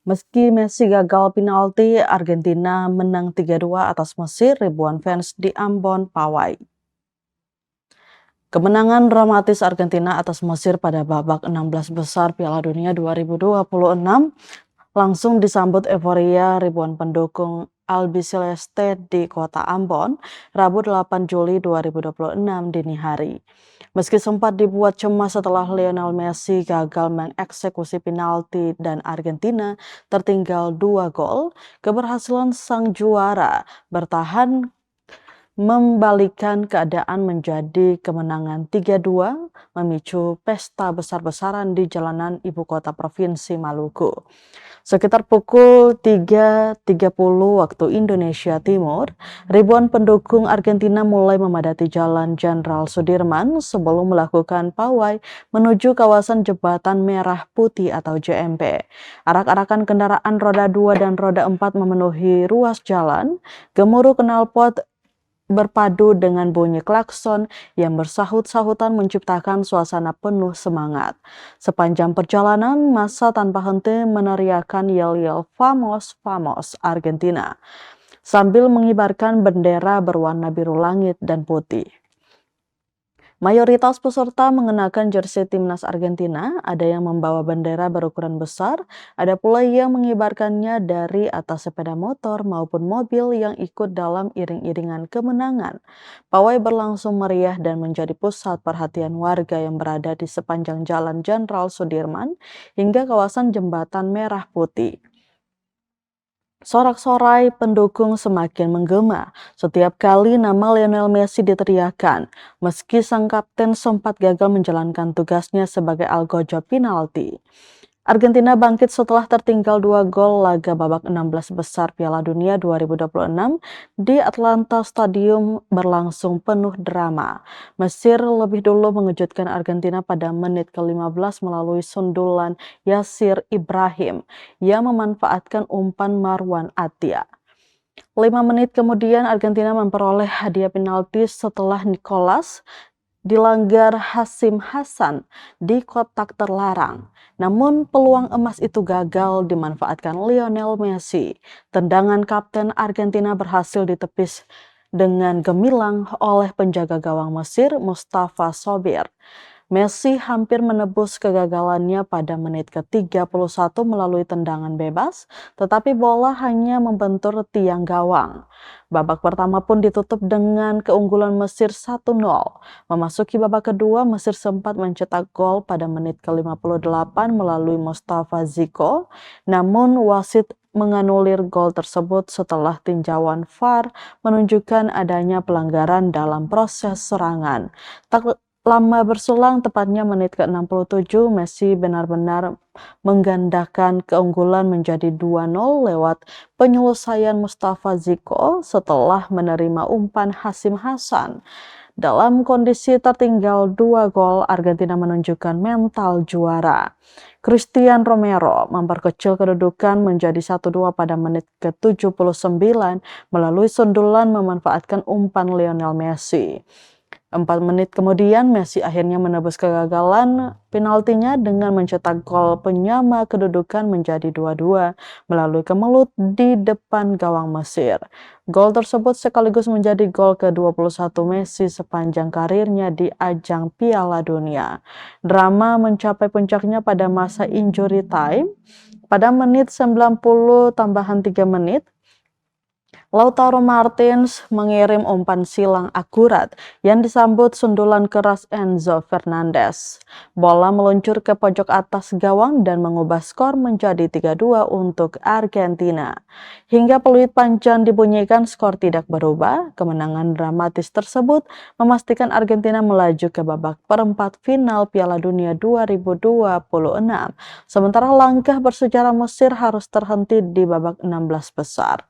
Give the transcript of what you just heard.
Meski Messi gagal penalti, Argentina menang 3-2 atas Mesir, ribuan fans di Ambon pawai. Kemenangan dramatis Argentina atas Mesir pada babak 16 besar Piala Dunia 2026 langsung disambut euforia ribuan pendukung Albiceleste di kota Ambon, Rabu 8 Juli 2026 dini hari. Meski sempat dibuat cemas setelah Lionel Messi gagal mengeksekusi penalti dan Argentina tertinggal 2 gol, keberhasilan sang juara bertahan membalikkan keadaan menjadi kemenangan 3-2, memicu pesta besar-besaran di jalanan ibu kota provinsi Maluku. Sekitar pukul 3.30 waktu Indonesia Timur, ribuan pendukung Argentina mulai memadati Jalan Jenderal Sudirman sebelum melakukan pawai menuju kawasan Jembatan Merah Putih atau JMP. Arak-arakan kendaraan roda 2 dan roda 4 memenuhi ruas jalan, gemuruh knalpot berpadu dengan bunyi klakson yang bersahut-sahutan menciptakan suasana penuh semangat. Sepanjang perjalanan, massa tanpa henti meneriakkan yel-yel "Vamos, vamos Argentina" sambil mengibarkan bendera berwarna biru langit dan putih. Mayoritas peserta mengenakan jersey timnas Argentina, ada yang membawa bendera berukuran besar, ada pula yang mengibarkannya dari atas sepeda motor maupun mobil yang ikut dalam iring-iringan kemenangan. Pawai berlangsung meriah dan menjadi pusat perhatian warga yang berada di sepanjang Jalan Jenderal Sudirman hingga kawasan Jembatan Merah Putih. Sorak-sorai pendukung semakin menggema setiap kali nama Lionel Messi diteriakkan, meski sang kapten sempat gagal menjalankan tugasnya sebagai algojo penalti. Argentina bangkit setelah tertinggal 2 gol laga babak 16 besar Piala Dunia 2026 di Atlanta Stadium berlangsung penuh drama. Mesir lebih dulu mengejutkan Argentina pada menit ke-15 melalui sundulan Yasir Ibrahim yang memanfaatkan umpan Marwan Attia. 5 menit kemudian Argentina memperoleh hadiah penalti setelah Nicolas dilanggar Hasim Hasan di kotak terlarang. Namun peluang emas itu gagal dimanfaatkan Lionel Messi. Tendangan kapten Argentina berhasil ditepis dengan gemilang oleh penjaga gawang Mesir, Mustafa Sobir. Messi hampir menebus kegagalannya pada menit ke-31 melalui tendangan bebas, tetapi bola hanya membentur tiang gawang. Babak pertama pun ditutup dengan keunggulan Mesir 1-0. Memasuki babak kedua, Mesir sempat mencetak gol pada menit ke-58 melalui Mustafa Ziko, namun wasit menganulir gol tersebut setelah tinjauan VAR menunjukkan adanya pelanggaran dalam proses serangan. Tak lama berselang, tepatnya menit ke-67, Messi benar-benar menggandakan keunggulan menjadi 2-0 lewat penyelesaian Mustafa Ziko setelah menerima umpan Hasim Hasan. Dalam kondisi tertinggal 2 gol, Argentina menunjukkan mental juara. Christian Romero memperkecil kedudukan menjadi 1-2 pada menit ke-79 melalui sundulan memanfaatkan umpan Lionel Messi. 4 menit kemudian, Messi akhirnya menebus kegagalan penaltinya dengan mencetak gol penyama kedudukan menjadi 2-2 melalui kemelut di depan gawang Mesir. Gol tersebut sekaligus menjadi gol ke-21 Messi sepanjang karirnya di ajang Piala Dunia. Drama mencapai puncaknya pada masa injury time. Pada menit 90 tambahan 3 menit, Lautaro Martins mengirim umpan silang akurat yang disambut sundulan keras Enzo Fernandez. Bola meluncur ke pojok atas gawang dan mengubah skor menjadi 3-2 untuk Argentina. Hingga peluit panjang dibunyikan, skor tidak berubah. Kemenangan dramatis tersebut memastikan Argentina melaju ke babak perempat final Piala Dunia 2026. Sementara langkah bersejarah Mesir harus terhenti di babak 16 besar.